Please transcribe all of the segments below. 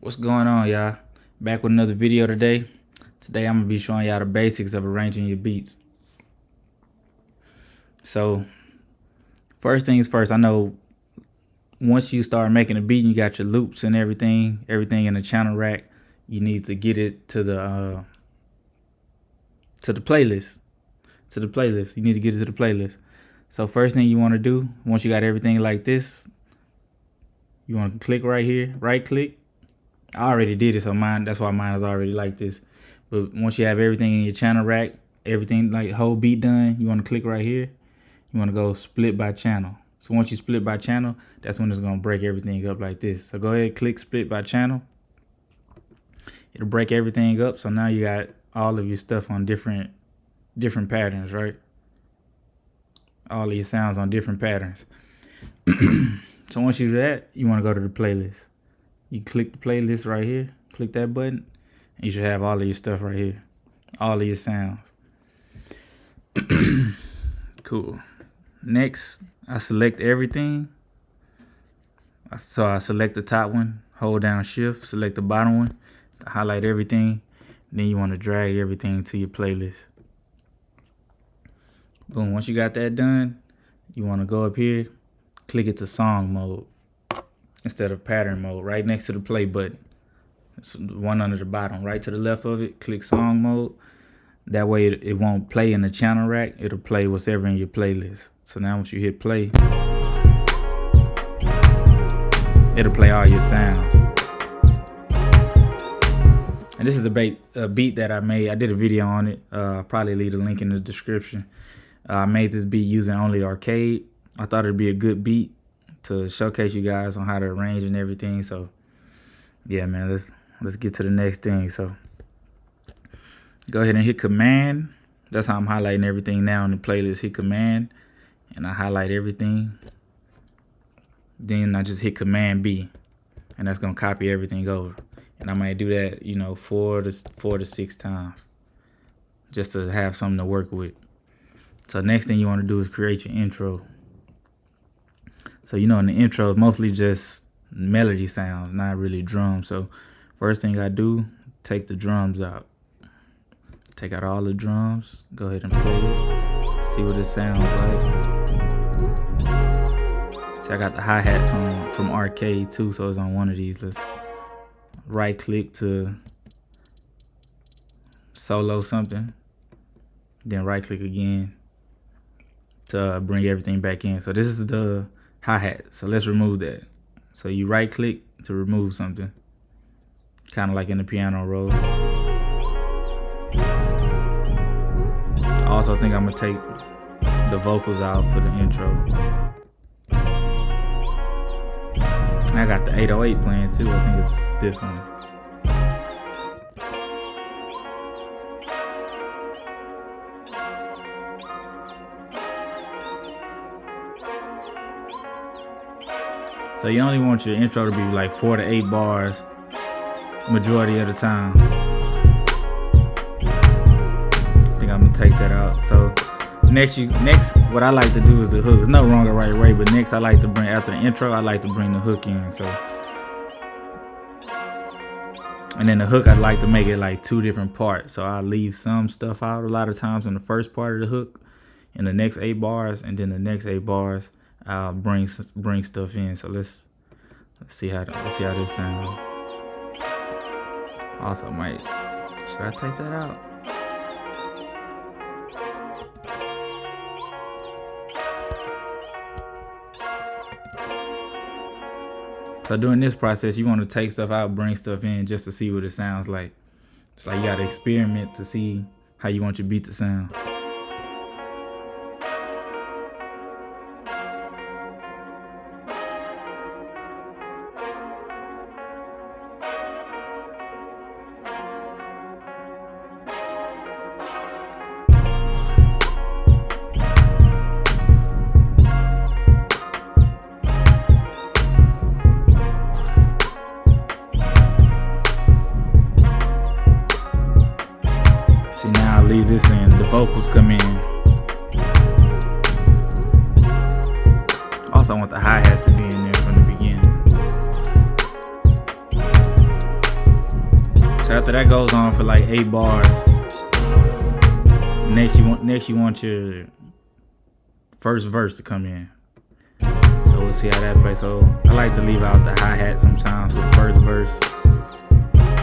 What's going on, y'all? Back with another video today. Today I'm gonna be showing y'all the basics of arranging your beats. So first things first, I know once you start making a beat and you got your loops and everything in the channel rack, you need to get it to the playlist. You need to get it to the playlist. So first thing you want to do, once you got everything like this, you want to click right here, right click. I already did it, so that's why mine is already like this. But once you have everything in your channel rack, everything like whole beat done, you want to click right here. You want to go split by channel. So once you split by channel, that's when it's going to break everything up like this. So go ahead, click split by channel. It'll break everything up. So now you got all of your stuff on different patterns, right? All of your sounds on different patterns. So once you do that, you want to go to the playlist. You click the playlist right here, click that button, and you should have all of your stuff right here. All of your sounds. Cool. Next, I select everything. So I select the top one, hold down shift, select the bottom one, highlight everything. Then you want to drag everything to your playlist. Boom, once you got that done, you want to go up here, click it to song mode instead of pattern mode, right next to the play button. It's one under the bottom, right to the left of it, click song mode. That way it won't play in the channel rack, it'll play whatever in your playlist. So now once you hit play, it'll play all your sounds. And this is a beat that I made. I did a video on it. I'll probably leave the link in the description. I made this beat using only arcade. I thought it'd be a good beat to showcase you guys on how to arrange and everything. So yeah, man, let's get to the next thing. So go ahead and hit command. That's how I'm highlighting everything now in the playlist. Hit command and I highlight everything. Then I just hit command B and that's gonna copy everything over. And I might do that, 4 to 6 times just to have something to work with. So next thing you want to do is create your intro. So in the intro, it's mostly just melody sounds, not really drums. So first thing I do, take the drums out. Take out all the drums. Go ahead and play it. See what it sounds like. See, I got the hi-hats on from arcade too, so it's on one of these. Let's right click to solo something. Then right click again to bring everything back in. So this is the hi-hat. So let's remove that. So you right click to remove something. Kind of like in the piano roll. I also think I'm gonna take the vocals out for the intro. I got the 808 playing too. I think it's this one. So you only want your intro to be like 4 to 8 bars majority of the time. I think I'm gonna take that out. So next what I like to do is the hook. There's no wrong or right way, but next I like to bring, after the intro, I like to bring the hook in. So and then the hook, I'd like to make it like 2 different parts. So I'll leave some stuff out a lot of times in the first part of the hook, in the next 8 bars, and then the next 8 bars I'll bring stuff in. So let's see how this sounds. Also, should I take that out? So during this process, you want to take stuff out, bring stuff in, just to see what it sounds like. It's like you got to experiment to see how you want your beat to sound. See, now I leave this in, the vocals come in. Also, I want the hi-hats to be in there from the beginning. So after that goes on for like 8 bars. Next you want your first verse to come in. So we'll see how that plays. So I like to leave out the hi-hat sometimes for the first verse.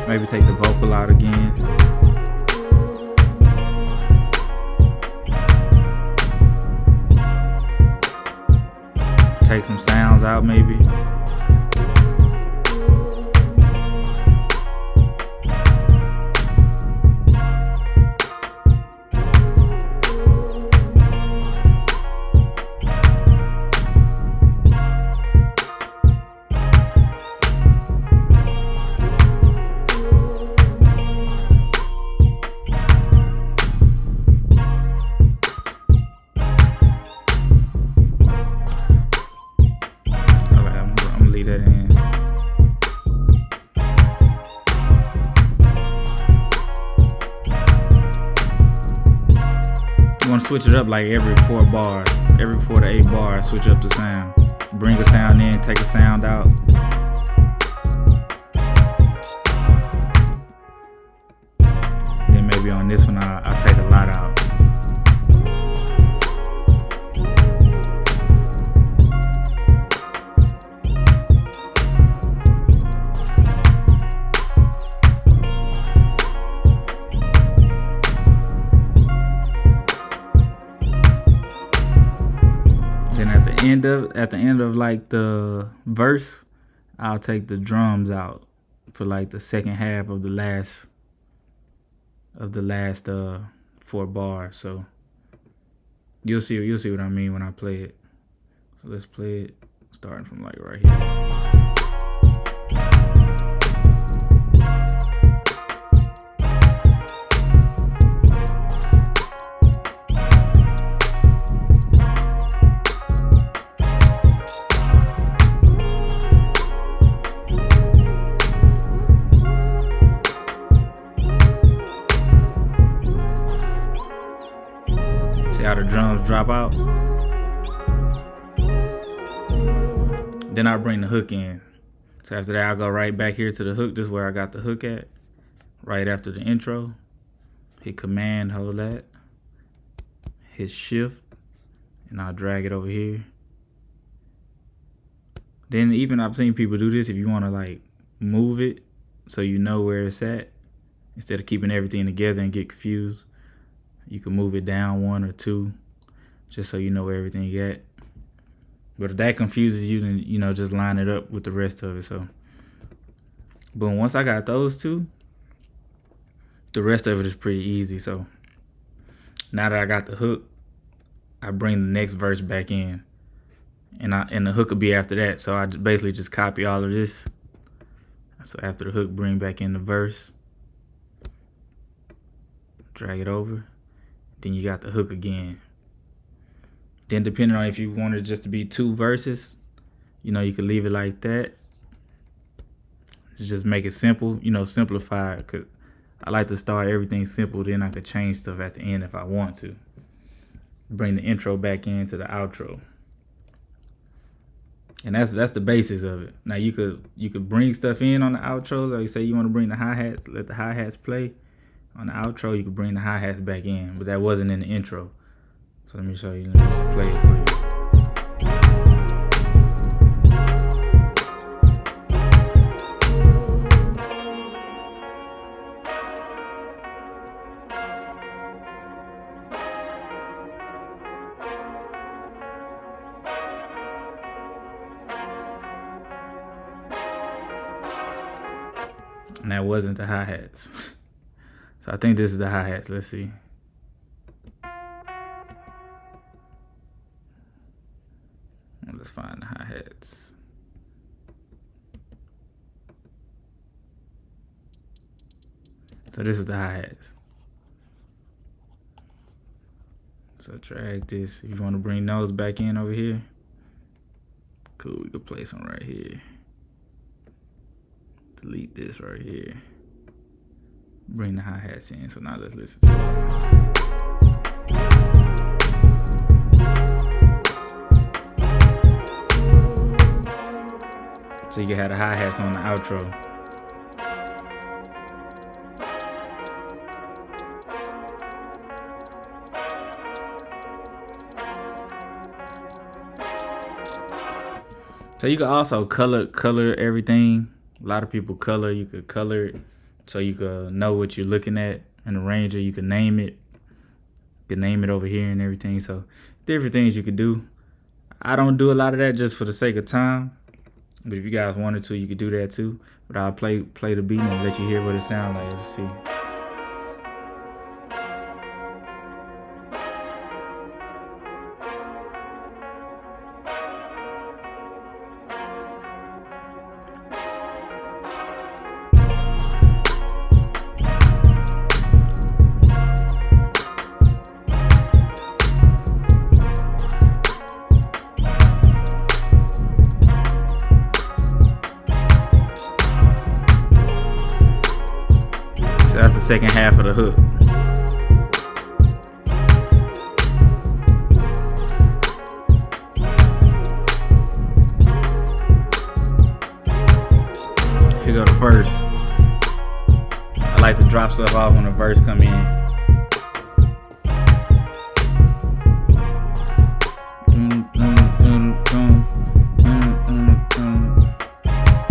Maybe take the vocal out again. Take some sounds out maybe. You want to switch it up like every 4 bars, every 4 to 8 bars, switch up the sound. Bring a sound in, take a sound out. Then maybe on this one I'll take a lot out. At the end of like the verse, I'll take the drums out for like the second half of the last 4 bars. So you'll see what I mean when I play it. So let's play it starting from like right here. See how the drums drop out? Then I'll bring the hook in. So after that, I'll go right back here to the hook. This is where I got the hook at. Right after the intro. Hit command, hold that. Hit shift. And I'll drag it over here. Then even I've seen people do this. If you want to like move it so you know where it's at, instead of keeping everything together and get confused, you can move it down 1 or 2 just so you know where everything is at. But if that confuses you, then just line it up with the rest of it. So boom, once I got those 2, the rest of it is pretty easy. So now that I got the hook, I bring the next verse back in. And the hook will be after that. So I basically just copy all of this. So after the hook, bring back in the verse. Drag it over. Then you got the hook again. Then depending on if you want it just to be 2 verses, you could leave it like that. Just make it simple, simplify it. Cause I like to start everything simple, then I could change stuff at the end if I want to. Bring the intro back into the outro. And that's the basis of it. Now you could bring stuff in on the outro. Like say you want to bring the hi-hats, let the hi-hats play. On the outro, you could bring the hi-hats back in, but that wasn't in the intro. So let me show you. Let me just play it for you. And that wasn't the hi-hats. So I think this is the hi-hats. Let's see. Let's find the hi-hats. So this is the hi-hats. So drag this. If you want to bring those back in over here, cool, we could place them right here. Delete this right here. Bring the hi-hats in. So now let's listen to it. So you can have the hi-hats on the outro. So you can also color everything. A lot of people color. You could color it so you could know what you're looking at. And the arranger, you can name it. You can name it over here and everything. So different things you could do. I don't do a lot of that just for the sake of time. But if you guys wanted to, you could do that too. But I'll play the beat and let you hear what it sounds like. Let's see. That's the second half of the hook. Here go the verse. I like to drop stuff off when the verse come in.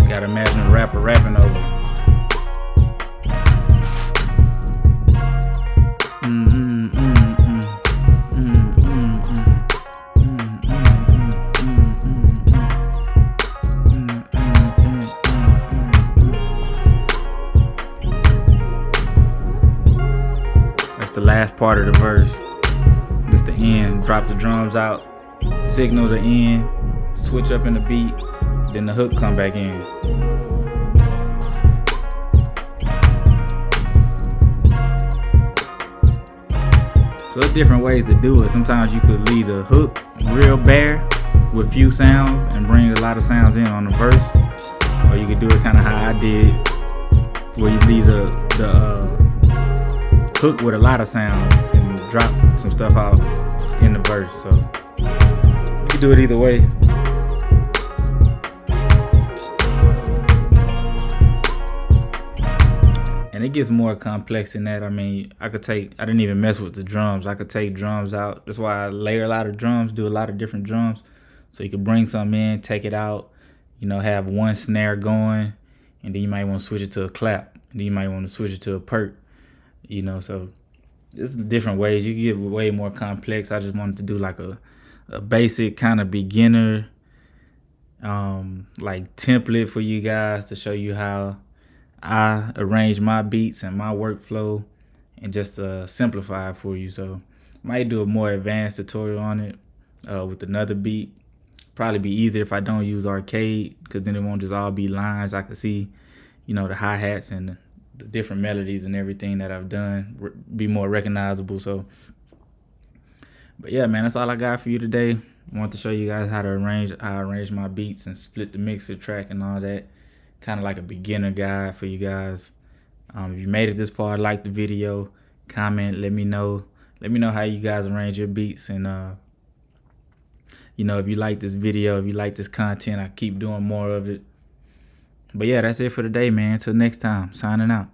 Gotta imagine a rapper rapping over. That's the last part of the verse. This the end. Drop the drums out, signal the end, switch up in the beat, then the hook come back in. So there's different ways to do it. Sometimes you could leave the hook real bare with few sounds and bring a lot of sounds in on the verse. Or you could do it kind of how I did, where you leave the hook with a lot of sounds and drop some stuff out in the verse. So you can do it either way. And it gets more complex than that. I mean, I didn't even mess with the drums. I could take drums out. That's why I layer a lot of drums, do a lot of different drums. So you could bring some in, take it out, have one snare going, and then you might want to switch it to a clap. And then you might want to switch it to a perk, so it's different ways. You can get way more complex. I just wanted to do like a basic kind of beginner like template for you guys to show you how I arrange my beats and my workflow, and just simplify it for you. So might do a more advanced tutorial on it with another beat. Probably be easier if I don't use arcade, because then it won't just all be lines. I can see the hi-hats and the different melodies and everything that I've done be more recognizable. So but yeah, man, that's all I got for you today. I want to show you guys how I arrange my beats and split the mixer track and all that. Kind of like a beginner guide for you guys. If you made it this far, like the video, comment, let me know how you guys arrange your beats. And if you like this video, if you like this content, I keep doing more of it. But yeah, that's it for today, man. Until next time, signing out.